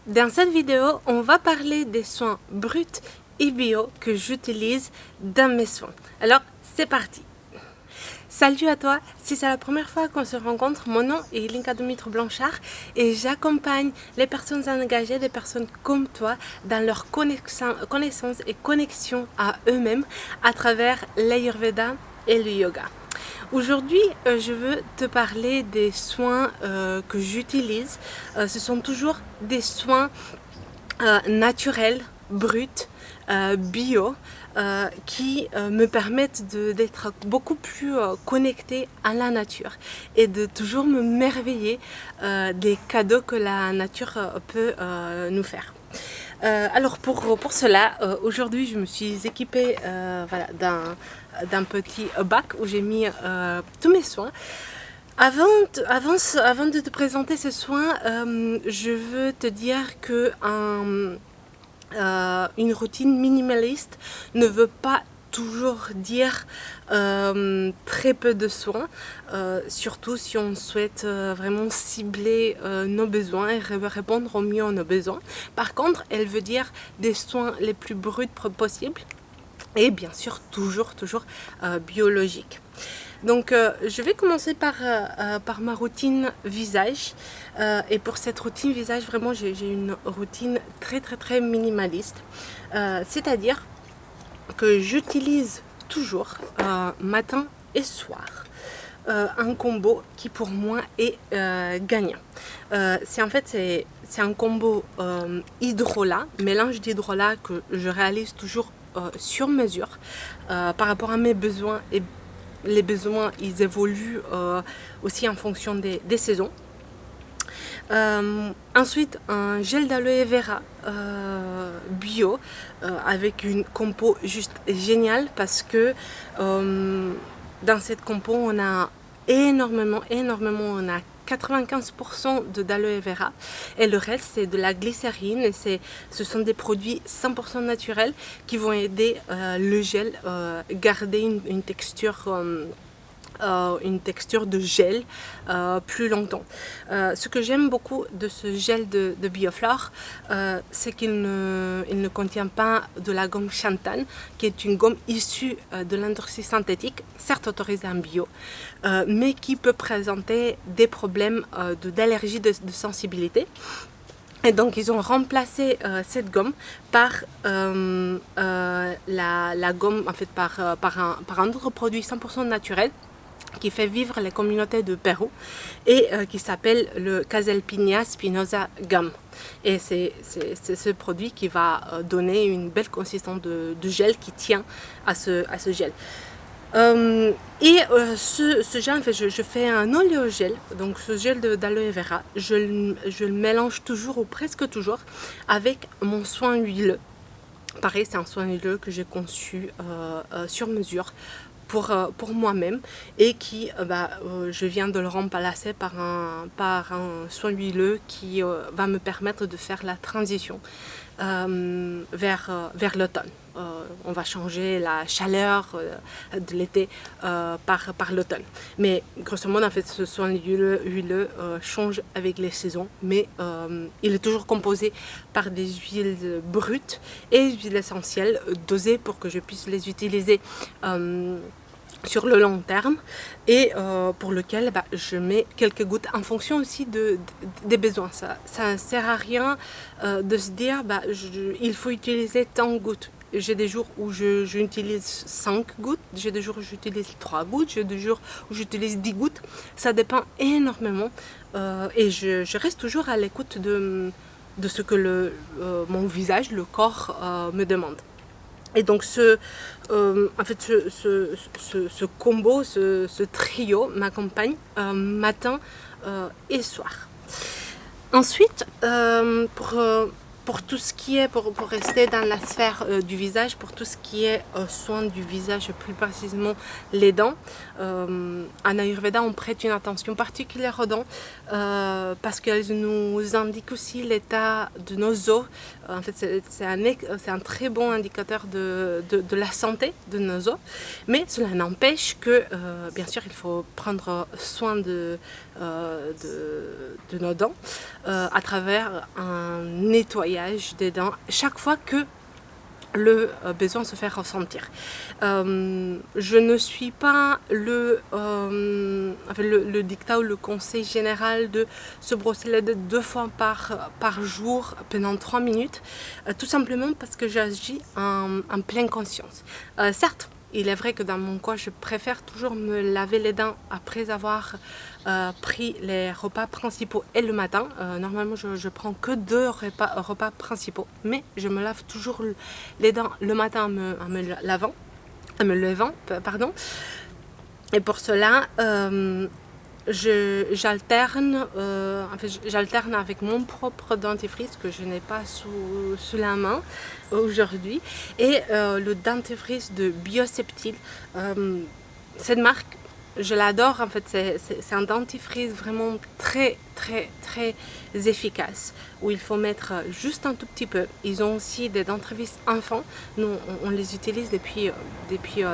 Dans cette vidéo, on va parler des soins bruts et bio que j'utilise dans mes soins. Alors, c'est parti! Salut à toi, si c'est la première fois qu'on se rencontre, mon nom est Linka Dumitru Blanchard et j'accompagne les personnes engagées, des personnes comme toi, dans leur connaissance et connexion à eux-mêmes à travers l'Ayurveda et le yoga. Aujourd'hui, je veux te parler des soins que j'utilise. Ce sont toujours des soins naturels, bruts, bio, qui me permettent d'être beaucoup plus connectée à la nature et de toujours me merveiller des cadeaux que la nature peut nous faire. Alors pour cela, aujourd'hui je me suis équipée voilà, d'un petit bac où j'ai mis tous mes soins. Avant de te présenter ces soins, je veux te dire que une routine minimaliste ne veut pas toujours dire très peu de soins, surtout si on souhaite vraiment cibler nos besoins et répondre au mieux à nos besoins. Par contre, elle veut dire des soins les plus bruts possibles et bien sûr toujours biologiques. Donc je vais commencer par ma routine visage et pour cette routine visage vraiment j'ai une routine très minimaliste, c'est-à-dire que j'utilise toujours matin et soir un combo qui pour moi est gagnant. C'est un combo hydrolat, mélange d'hydrolat que je réalise toujours sur mesure par rapport à mes besoins, et les besoins ils évoluent aussi en fonction des saisons. Ensuite un gel d'aloe vera bio avec une compo juste géniale parce que dans cette compo on a énormément, on a 95% d'aloe vera et le reste c'est de la glycérine et ce sont des produits 100% naturels qui vont aider le gel garder une texture de gel plus longtemps. Ce que j'aime beaucoup de ce gel de Bioflore, c'est qu'il ne contient pas de la gomme Xanthan, qui est une gomme issue de l'industrie synthétique, certes autorisée en bio, mais qui peut présenter des problèmes d'allergie, de sensibilité. Et donc ils ont remplacé cette gomme par la gomme en fait par un autre produit 100% naturel qui fait vivre les communautés de Pérou et qui s'appelle le Caselpinia spinosa gum. Et c'est ce produit qui va donner une belle consistance de gel qui tient à ce gel. Ce gel, en fait, je fais un oléogel, donc ce gel d'aloe vera, je le mélange toujours ou presque toujours avec mon soin huileux. Pareil, c'est un soin huileux que j'ai conçu sur mesure pour moi-même et qui je viens de le remplacer par un soin huileux qui va me permettre de faire la transition vers l'automne. On va changer la chaleur de l'été par l'automne, mais grosso modo en fait ce soin huileux change avec les saisons, mais il est toujours composé par des huiles brutes et des huiles essentielles dosées pour que je puisse les utiliser sur le long terme et pour lequel je mets quelques gouttes en fonction aussi des besoins. Ça ne sert à rien de se dire il faut utiliser tant de gouttes. J'ai des jours où j'utilise 5 gouttes, j'ai des jours où j'utilise 3 gouttes, j'ai des jours où j'utilise 10 gouttes. Ça dépend énormément et je reste toujours à l'écoute de ce que mon visage, le corps me demande. Et donc ce combo, ce trio m'accompagne matin et soir. Ensuite, pour pour tout ce qui est, pour rester dans la sphère du visage, pour tout ce qui est soin du visage, plus précisément les dents, en Ayurveda, on prête une attention particulière aux dents parce qu'elles nous indiquent aussi l'état de nos os. En fait, c'est un très bon indicateur de la santé de nos os, mais cela n'empêche que, bien sûr, il faut prendre soin de nos dents à travers un nettoyage des dents chaque fois que le besoin se fait ressentir. Je ne suis pas le dictat ou le conseil général de se brosser les dents 2 fois par jour pendant 3 minutes, tout simplement parce que j'agis en pleine conscience. Certes, il est vrai que dans mon cas, je préfère toujours me laver les dents après avoir pris les repas principaux et le matin. Normalement, je prends que 2 repas principaux, mais je me lave toujours les dents le matin en me levant. Et pour cela, j'alterne avec mon propre dentifrice que je n'ai pas sous la main aujourd'hui et le dentifrice de Bioseptile. Cette marque, je l'adore. En fait, c'est un dentifrice vraiment très efficace où il faut mettre juste un tout petit peu. Ils ont aussi des dentifrices enfants. Nous, on les utilise depuis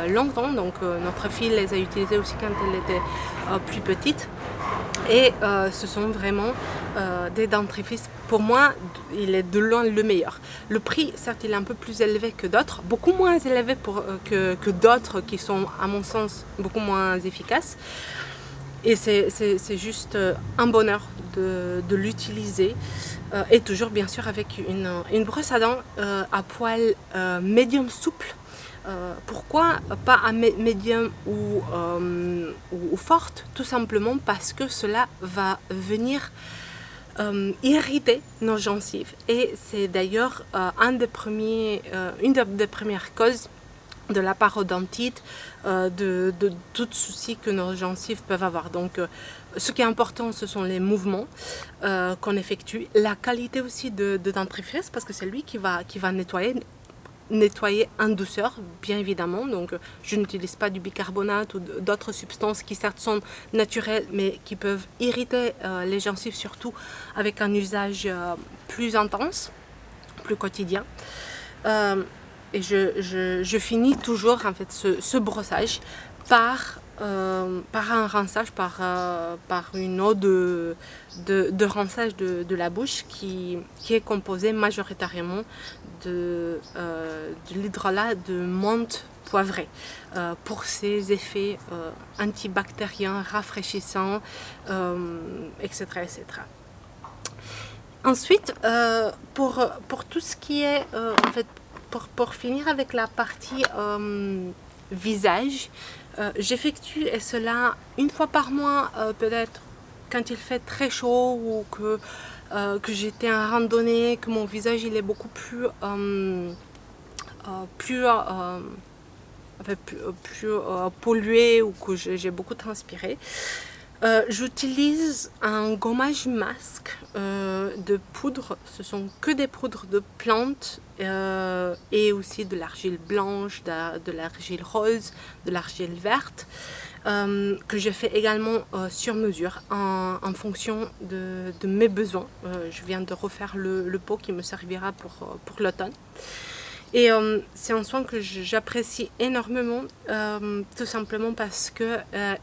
longtemps. Donc, notre fille les a utilisés aussi quand elle était plus petite. Et ce sont vraiment des dentifrices. Pour moi, il est de loin le meilleur. Le prix, certes, il est un peu plus élevé que d'autres, beaucoup moins élevé que d'autres qui sont, à mon sens, beaucoup moins efficaces. Et c'est juste un bonheur de l'utiliser. Et toujours, bien sûr, avec une brosse à dents à poil médium souple. Pourquoi pas à médium ou forte? Tout simplement parce que cela va venir irriter nos gencives. Et c'est d'ailleurs une des premières causes de la parodontite, de tout souci que nos gencives peuvent avoir. Donc, ce qui est important, ce sont les mouvements qu'on effectue, la qualité aussi de dentifrice, parce que c'est lui qui va nettoyer en douceur, bien évidemment. Donc, je n'utilise pas du bicarbonate ou d'autres substances qui certes sont naturelles, mais qui peuvent irriter les gencives, surtout avec un usage plus intense, plus quotidien. Et je finis toujours en fait ce brossage par un rinçage, par une eau de rinçage de la bouche qui est composée majoritairement de l'hydrolat de menthe poivrée pour ses effets antibactériens, rafraîchissants, etc. Ensuite, pour tout ce qui est, en fait, pour finir avec la partie visage, j'effectue cela une fois par mois, peut-être quand il fait très chaud ou que j'étais en randonnée, que mon visage il est beaucoup plus pollué ou que j'ai beaucoup transpiré. J'utilise un gommage masque de poudre. Ce sont que des poudres de plantes et aussi de l'argile blanche, de l'argile rose, de l'argile verte que je fais également sur mesure en fonction de mes besoins. Je viens de refaire le pot qui me servira pour l'automne. Et c'est un soin que j'apprécie énormément, tout simplement parce que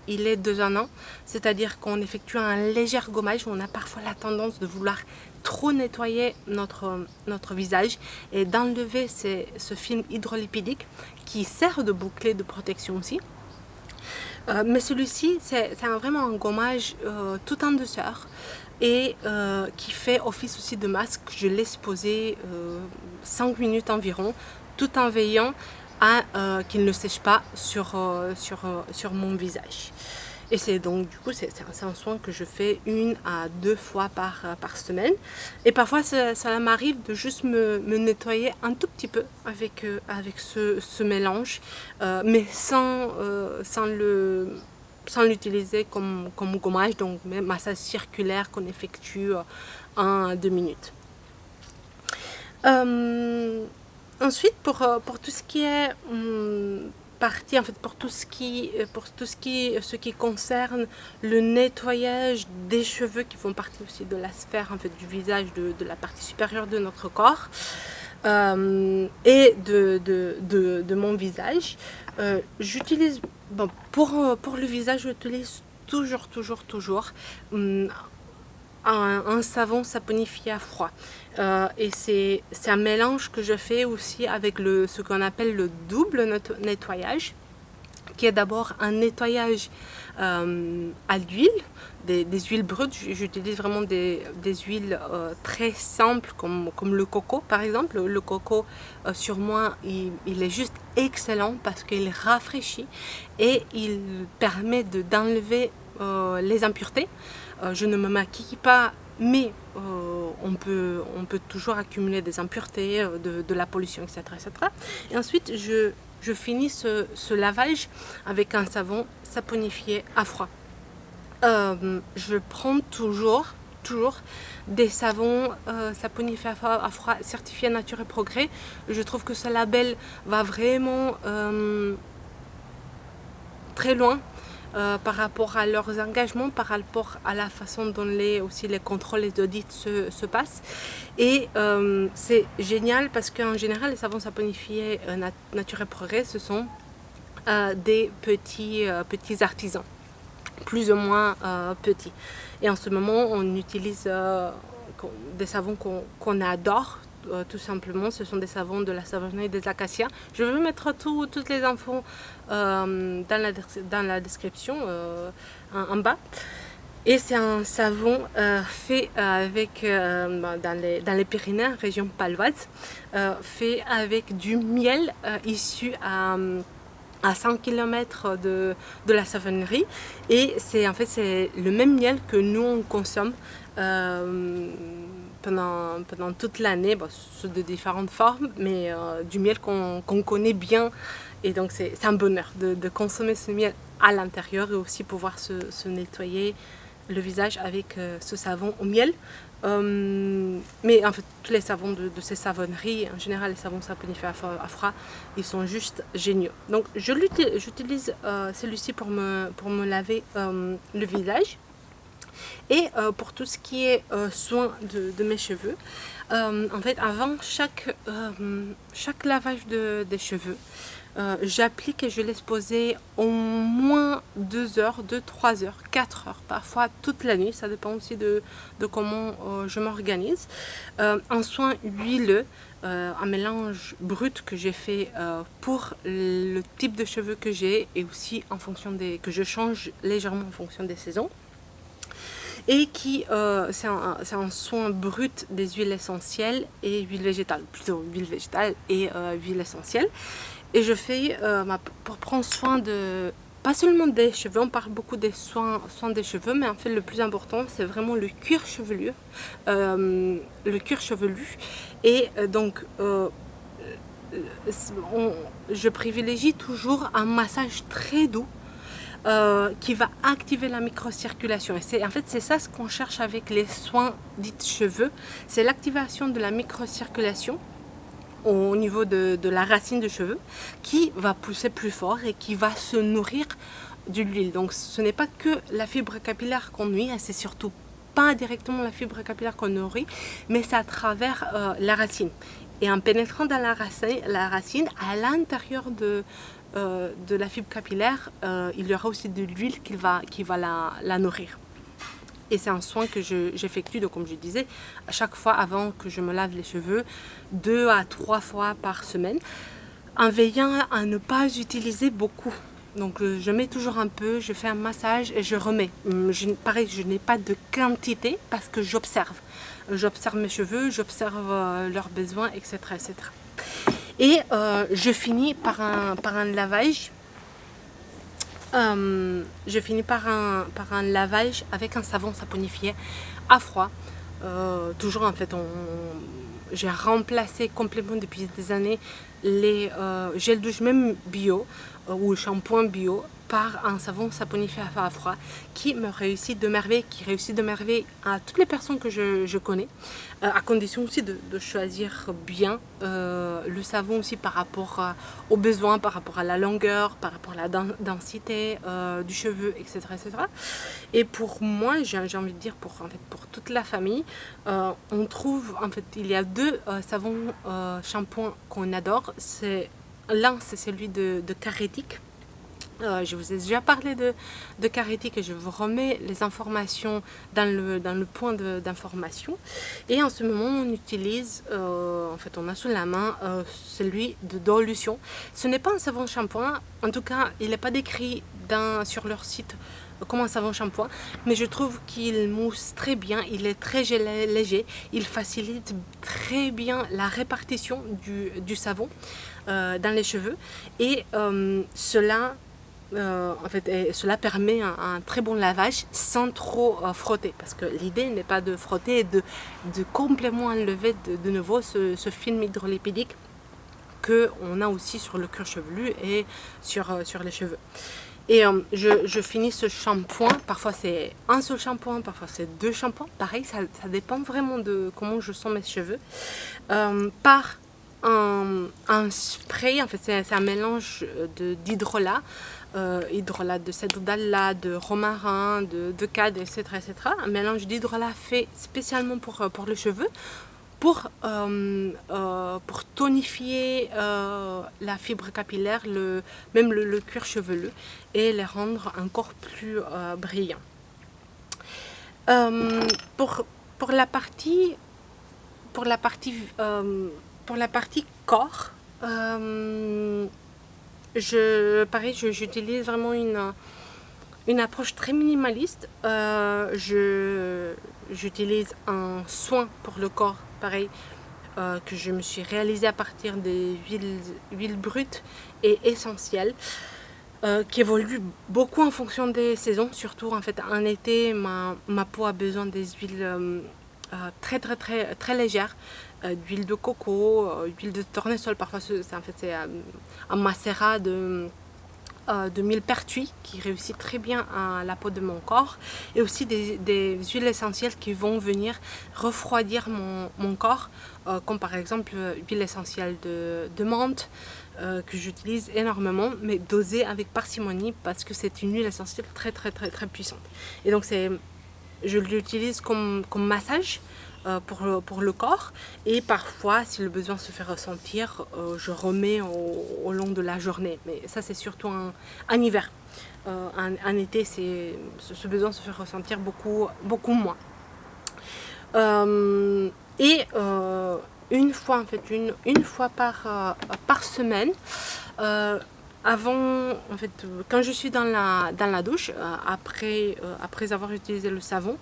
il est désonnant, c'est-à-dire qu'on effectue un léger gommage où on a parfois la tendance de vouloir trop nettoyer notre visage et d'enlever ce film hydrolipidique qui sert de bouclier de protection aussi. Mais celui-ci, c'est vraiment un gommage tout en douceur et qui fait office aussi de masque. Je laisse poser 5 minutes environ, tout en veillant à qu'il ne sèche pas sur mon visage. Et c'est donc du coup c'est un soin que je fais 1 à 2 fois par semaine. Et parfois ça m'arrive de juste me nettoyer un tout petit peu avec ce mélange, mais sans l'utiliser comme gommage, donc même massage circulaire qu'on effectue en 2 minutes. Ensuite, pour tout ce qui est partie, en fait, ce qui concerne le nettoyage des cheveux qui font partie aussi de la sphère en fait, du visage, de la partie supérieure de notre corps et de mon visage, j'utilise, bon, pour le visage, j'utilise toujours un savon saponifié à froid. Et c'est un mélange que je fais aussi avec ce qu'on appelle le double nettoyage, qui est d'abord un nettoyage à l'huile, des huiles brutes. J'utilise vraiment des huiles très simples comme le coco par exemple. Le coco sur moi il est juste excellent parce qu'il rafraîchit et il permet d'enlever les impuretés. Je ne me maquille pas, mais on peut toujours accumuler des impuretés, de la pollution, etc., etc. Et ensuite, je finis ce lavage avec un savon saponifié à froid. Je prends toujours des savons saponifiés à froid certifiés Nature et Progrès. Je trouve que ce label va vraiment très loin par rapport à leurs engagements, par rapport à la façon dont les contrôles et les audits se passent. Et c'est génial parce qu'en général, les savons saponifiés Nature et Progrès, ce sont des petits artisans, plus ou moins petits. Et en ce moment, on utilise des savons qu'on adore. Tout simplement, ce sont des savons de la savonnerie des Acacias. Je vais mettre toutes les infos dans la description en bas. Et c'est un savon fait avec, dans les Pyrénées, région paloise, fait avec du miel issu à 100 km de la savonnerie. Et c'est le même miel que nous on consomme pendant toute l'année, sous de différentes formes, mais du miel qu'on connaît bien. Et donc c'est un bonheur de consommer ce miel à l'intérieur et aussi pouvoir se nettoyer le visage avec ce savon au miel. Mais en fait, tous les savons de ces savonneries, en général les savons saponifiés à froid, ils sont juste géniaux. Donc j'utilise celui-ci pour me laver le visage. Et pour tout ce qui est soin de mes cheveux, en fait, avant chaque lavage des cheveux, j'applique et je laisse poser au moins 2 heures, 3 heures, 4 heures, parfois toute la nuit. Ça dépend aussi de comment je m'organise. Un soin huileux, un mélange brut que j'ai fait pour le type de cheveux que j'ai et aussi en fonction que je change légèrement en fonction des saisons. Et c'est un soin brut des huiles essentielles et huiles végétales, plutôt huile végétale et huile essentielle. Et je fais pour prendre soin pas seulement des cheveux, on parle beaucoup des soins des cheveux, mais en fait le plus important c'est vraiment le cuir chevelu. Et donc je privilégie toujours un massage très doux qui va activer la microcirculation. Et en fait, c'est ça ce qu'on cherche avec les soins dits cheveux, c'est l'activation de la microcirculation au niveau de la racine de cheveux qui va pousser plus fort et qui va se nourrir de l'huile. Donc ce n'est pas que la fibre capillaire qu'on nourrit, c'est surtout pas directement la fibre capillaire qu'on nourrit, mais c'est à travers la racine. Et en pénétrant dans la racine à l'intérieur de la fibre capillaire, il y aura aussi de l'huile qui va la nourrir. Et c'est un soin que j'effectue, donc comme je disais, à chaque fois avant que je me lave les cheveux, 2 à 3 fois par semaine, en veillant à ne pas utiliser beaucoup. Donc je mets toujours un peu, je fais un massage et je remets. Pareil, je n'ai pas de quantité parce que j'observe. J'observe mes cheveux, j'observe leurs besoins, etc. etc. Et je finis par un lavage. Je finis par un lavage avec un savon saponifié à froid. Toujours en fait, j'ai remplacé complètement depuis des années les gels douche même bio ou shampoing bio par un savon saponifié à froid qui réussit de merveille à toutes les personnes que je connais, à condition aussi de choisir bien le savon aussi par rapport aux besoins, par rapport à la longueur, par rapport à la densité du cheveu, etc., etc. Et pour moi, j'ai envie de dire pour toute la famille, on trouve, il y a deux savons shampoings qu'on adore. L'un, c'est celui de Caretic. Je vous ai déjà parlé de Caretic et je vous remets les informations dans le point d'information. Et en ce moment, on utilise, on a sous la main celui de Dolution. Ce n'est pas un savon shampoing, en tout cas, il n'est pas décrit sur leur site comme un savon shampoing, mais je trouve qu'il mousse très bien, il est très léger, il facilite très bien la répartition du savon dans les cheveux et cela permet un très bon lavage sans trop frotter, parce que l'idée n'est pas de frotter et de complètement enlever de nouveau ce film hydrolipidique qu'on a aussi sur le cuir chevelu et sur les cheveux. Et je finis ce shampoing, parfois c'est un seul shampoing, parfois c'est deux shampoings, pareil, ça dépend vraiment de comment je sens mes cheveux, par un spray, c'est un mélange d'hydrolat, de cèdre d'Allah, de romarin, de cad, etc., etc. Un mélange d'hydrolat fait spécialement pour les cheveux, pour tonifier la fibre capillaire, même le cuir chevelu, et les rendre encore plus brillants. Pour la partie corps, j'utilise vraiment une approche très minimaliste. J'utilise un soin pour le corps, pareil, que je me suis réalisé à partir des huiles brutes et essentielles, qui évoluent beaucoup en fonction des saisons. Surtout en été, ma peau a besoin des huiles très très très très légères, d'huile de coco, d'huile de tournesol. Parfois c'est un macérat de millepertuis qui réussit très bien à la peau de mon corps, et aussi des huiles essentielles qui vont venir refroidir mon corps, comme par exemple l'huile essentielle de menthe, que j'utilise énormément, mais dosée avec parcimonie, parce que c'est une huile essentielle très très très très puissante. Et donc je l'utilise comme massage pour le corps, et parfois si le besoin se fait ressentir, je remets au long de la journée, mais ça c'est surtout en hiver. En été, ce besoin se fait ressentir beaucoup moins. Une fois par semaine, quand je suis dans la douche, après avoir utilisé le savon,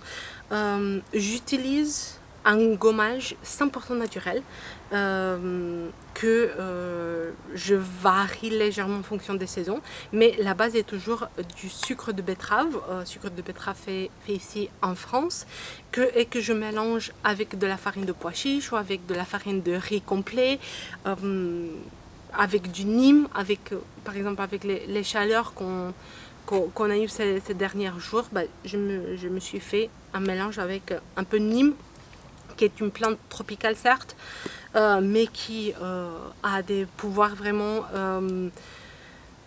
j'utilise un gommage 100% naturel, que je varie légèrement en fonction des saisons, mais la base est toujours du sucre de betterave, fait ici en France, et que je mélange avec de la farine de pois chiche ou avec de la farine de riz complet, avec du Nîmes, par exemple avec les chaleurs qu'on a eu ces derniers jours, je me suis fait un mélange avec un peu de Nîmes, qui est une plante tropicale certes, mais qui a des pouvoirs vraiment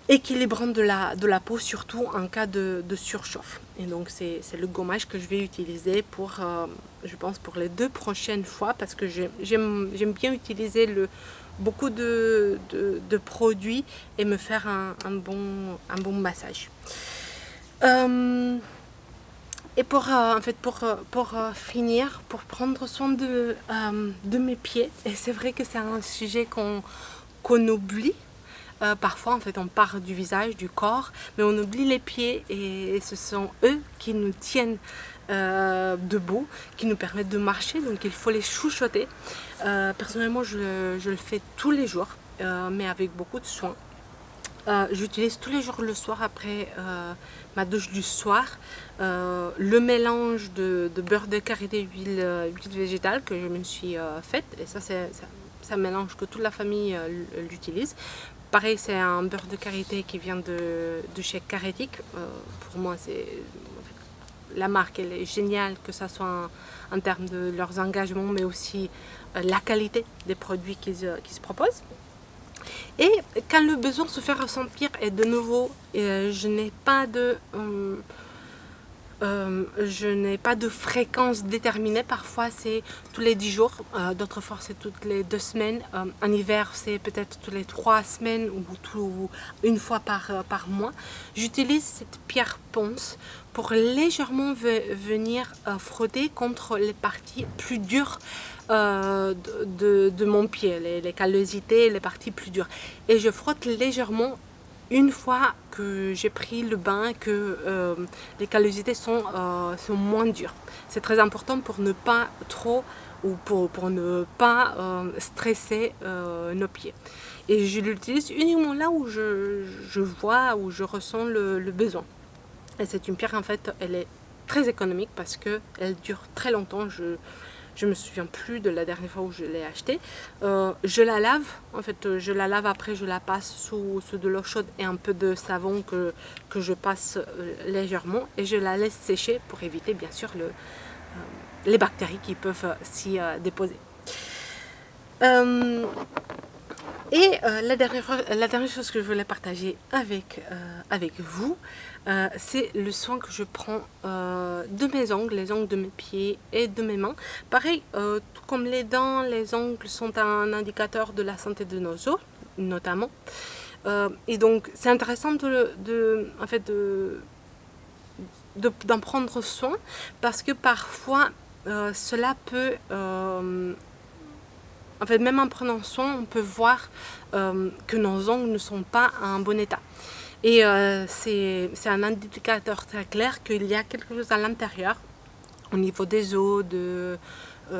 équilibrants de la peau, surtout en cas de surchauffe. Et donc c'est le gommage que je vais utiliser je pense pour les 2 prochaines fois, parce que j'aime bien utiliser beaucoup de produits et me faire un bon massage. Et pour finir, pour prendre soin de mes pieds, et c'est vrai que c'est un sujet qu'on oublie. Parfois, on part du visage, du corps, mais on oublie les pieds, et ce sont eux qui nous tiennent debout, qui nous permettent de marcher, donc il faut les chouchouter. Personnellement, je le fais tous les jours, mais avec beaucoup de soin. J'utilise tous les jours le soir, après ma douche du soir, le mélange de beurre de karité et huile végétale que je me suis faite, et ça c'est un mélange que toute la famille l'utilise. pareil, c'est un beurre de karité qui vient de chez Karétique. Pour moi, c'est la marque, elle est géniale, que ce soit en termes de leurs engagements, mais aussi la qualité des produits qu'ils se proposent. Et quand le besoin se fait ressentir, et de nouveau, je n'ai pas de fréquence déterminée. Parfois c'est tous les 10 jours, d'autres fois c'est toutes les 2 semaines. En hiver c'est peut-être tous les 3 semaines ou une fois par mois. J'utilise cette pierre ponce pour légèrement venir frotter contre les parties plus dures de mon pied, les callosités, les parties plus dures. Et je frotte légèrement une fois que j'ai pris le bain, que les callosités sont moins dures. C'est très important pour ne pas trop ou pour ne pas stresser nos pieds. Et je l'utilise uniquement là où je vois, où je ressens le besoin. Et c'est une pierre, en fait, elle est très économique parce qu'elle dure très longtemps. Je me souviens plus de la dernière fois où je l'ai achetée. Je la lave, en fait, je la lave après, je la passe sous de l'eau chaude et un peu de savon que je passe légèrement, et je la laisse sécher pour éviter bien sûr les bactéries qui peuvent s'y déposer. La dernière chose que je voulais partager avec vous, c'est le soin que je prends de mes ongles, les ongles de mes pieds et de mes mains. Pareil, tout comme les dents, les ongles sont un indicateur de la santé de nos os, notamment. Et donc, c'est intéressant d'en prendre soin, parce que parfois, cela peut... en fait, même en prenant soin, on peut voir que nos ongles ne sont pas en bon état. Et c'est un indicateur très clair qu'il y a quelque chose à l'intérieur, au niveau des os,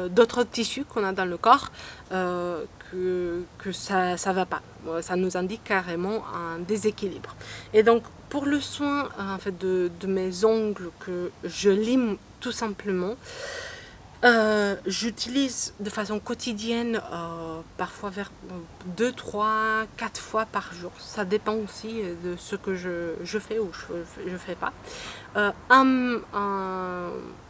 d'autres tissus qu'on a dans le corps, que ça ne va pas. Ça nous indique carrément un déséquilibre. Et donc, pour le soin en fait, de mes ongles que je lime tout simplement, j'utilise de façon quotidienne, parfois vers 2, 3, 4 fois par jour. Ça dépend aussi de ce que je fais ou je fais pas. Une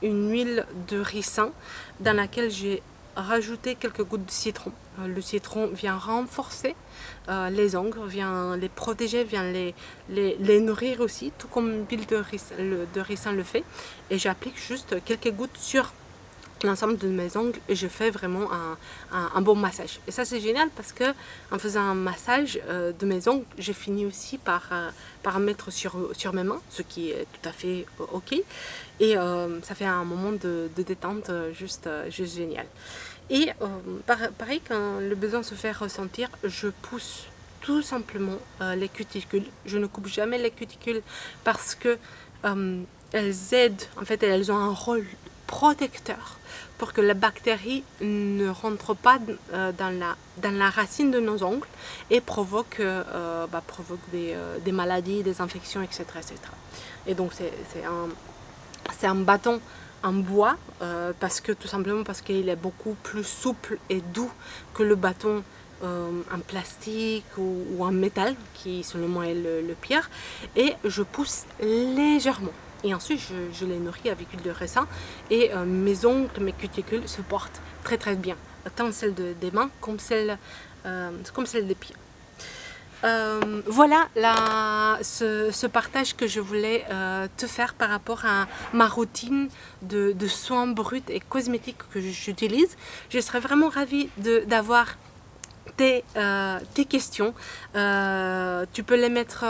huile de ricin dans laquelle j'ai rajouté quelques gouttes de citron. Le citron vient renforcer les ongles, vient les protéger, vient les nourrir aussi, tout comme l'huile de ricin le fait. Et j'applique juste quelques gouttes sur l'ensemble de mes ongles et je fais vraiment un bon massage. Et ça, c'est génial parce que en faisant un massage de mes ongles, je finis aussi par mettre sur mes mains, ce qui est tout à fait ok. Et ça fait un moment de détente juste génial. Et pareil, quand le besoin se fait ressentir, je pousse tout simplement les cuticules. Je ne coupe jamais les cuticules parce que elles aident, en fait, elles ont un rôle protecteur pour que la bactérie ne rentre pas dans la racine de nos ongles et provoque des maladies, des infections, etc. etc. Et donc c'est un bâton en bois tout simplement parce qu'il est beaucoup plus souple et doux que le bâton en plastique ou en métal, qui selon moi est le pire. Et je pousse légèrement. Et ensuite, je les nourris avec l'huile de ricin et mes ongles, mes cuticules se portent très très bien, tant celles des mains comme celles des pieds. Voilà ce partage que je voulais te faire par rapport à ma routine de soins bruts et cosmétiques que j'utilise. Je serais vraiment ravie d'avoir tes questions. Tu peux les mettre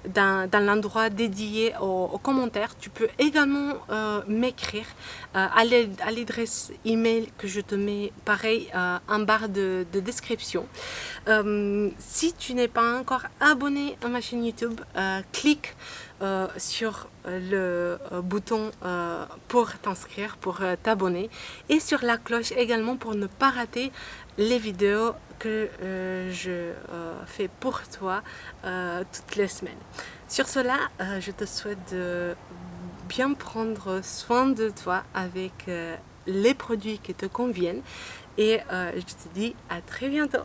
dans l'endroit dédié aux commentaires. Tu peux également m'écrire à l'adresse email que je te mets pareil en barre de description. Si tu n'es pas encore abonné à ma chaîne YouTube, clique sur le bouton pour t'inscrire, pour t'abonner, et sur la cloche également pour ne pas rater les vidéos que je fais pour toi toutes les semaines. Sur cela, je te souhaite de bien prendre soin de toi avec les produits qui te conviennent, et je te dis à très bientôt.